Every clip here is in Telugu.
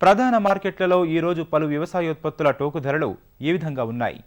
ప్రధాన మార్కెట్లలో ఈ రోజు పలు వ్యవసాయోత్పత్తుల టోకు ధరలు ఈ విధంగా ఉన్నాయి.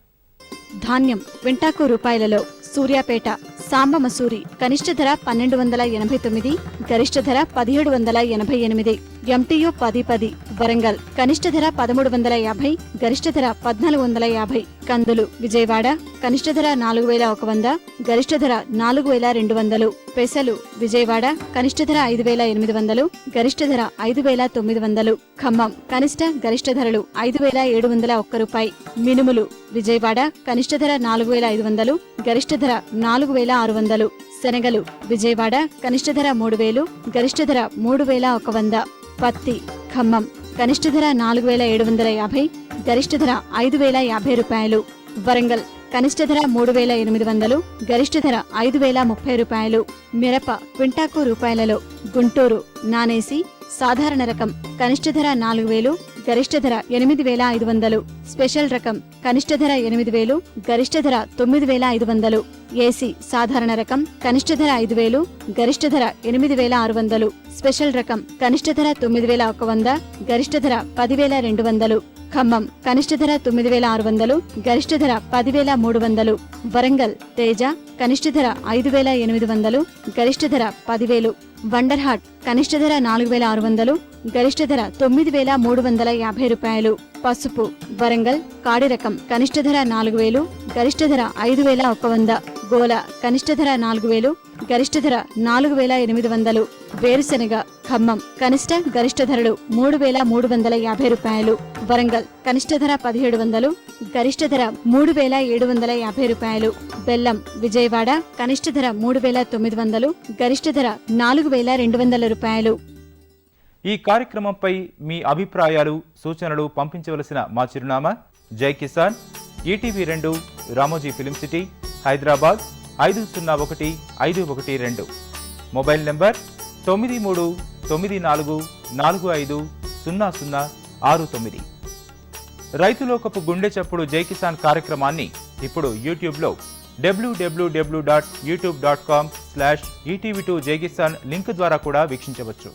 ధాన్యం క్వింటాకు రూపాయలలో సూర్యాపేట సాంబ మసూరి కనిష్ట ధర 1289, గరిష్ట ధర 1788. ఎంటీయు 1010 వరంగల్ కనిష్ట ధర 1350, గరిష్ట ధర 1450. కందులు విజయవాడ కనిష్ట ధర 4100, గరిష్ట ధర 4200. పెసలు విజయవాడ కనిష్ట ధర 5800, గరిష్ట ధర 5900. ఖమ్మం కనిష్ట గరిష్ట ధరలు 5701 రూపాయి. మినుములు విజయవాడ కనిష్ట ధర 4500, గరిష్ట ధర 4600. శనగలు విజయవాడ కనిష్ట ధర 3000, గరిష్ట ధర 3100. పత్తి ఖమ్మం కనిష్ట ధర 4750, గరిష్ట ధర 5050 రూపాయలు. వరంగల్ కనిష్ట ధర 3800, గరిష్ట ధర 5030 రూపాయలు. మిరప క్వింటాకు రూపాయలలో గుంటూరు నానేసి సాధారణ రకం కనిష్ట ధర 4000, గరిష్ట ధర 8500. స్పెషల్ రకం కనిష్ట ధర 8000, గరిష్ట ధర 9500. ఏసీ సాధారణ రకం కనిష్ట ధర 5000, గరిష్ట ధర 8600. స్పెషల్ రకం కనిష్ట ధర 9100, గరిష్ట ధర 10200. ఖమ్మం కనిష్ట ధర 9600, గరిష్ట ధర 10300. వరంగల్ తేజ కనిష్ట ధర 5800, గరిష్ట ధర 10000. వండర్హాట్ కనిష్ట ధర 4600, గరిష్ట ధర 9350 రూపాయలు. పసుపు వరంగల్ కాడి రకం కనిష్ట ధర 4000, గరిష్ట ధర 5100. గోల కనిష్ట ధర 4000, గరిష్ట ధర 4800. వేరుశెనగ ఖమ్మం కనిష్ట గరిష్ట ధరలు 3350 రూపాయలు. వరంగల్ కనిష్ట ధర 1700, గరిష్ట ధర 3750 రూపాయలు. బెల్లం విజయవాడ కనిష్ట ధర 3900, గరిష్ట ధర 4200 రూపాయలు. ఈ కార్యక్రమంపై మీ అభిప్రాయాలు సూచనలు పంపించవలసిన మా చిరునామా జై Kisan, ETV 2, Ramoji film city, Hyderabad 501512. Mobile number 9394450069. రైతులోకపు గుండె చప్పుడు జై కిసాన్ కార్యక్రమాన్ని ఇప్పుడు యూట్యూబ్లో www.youtube.com/etv2jkisan లింక్ ద్వారా కూడా వీక్షించవచ్చు.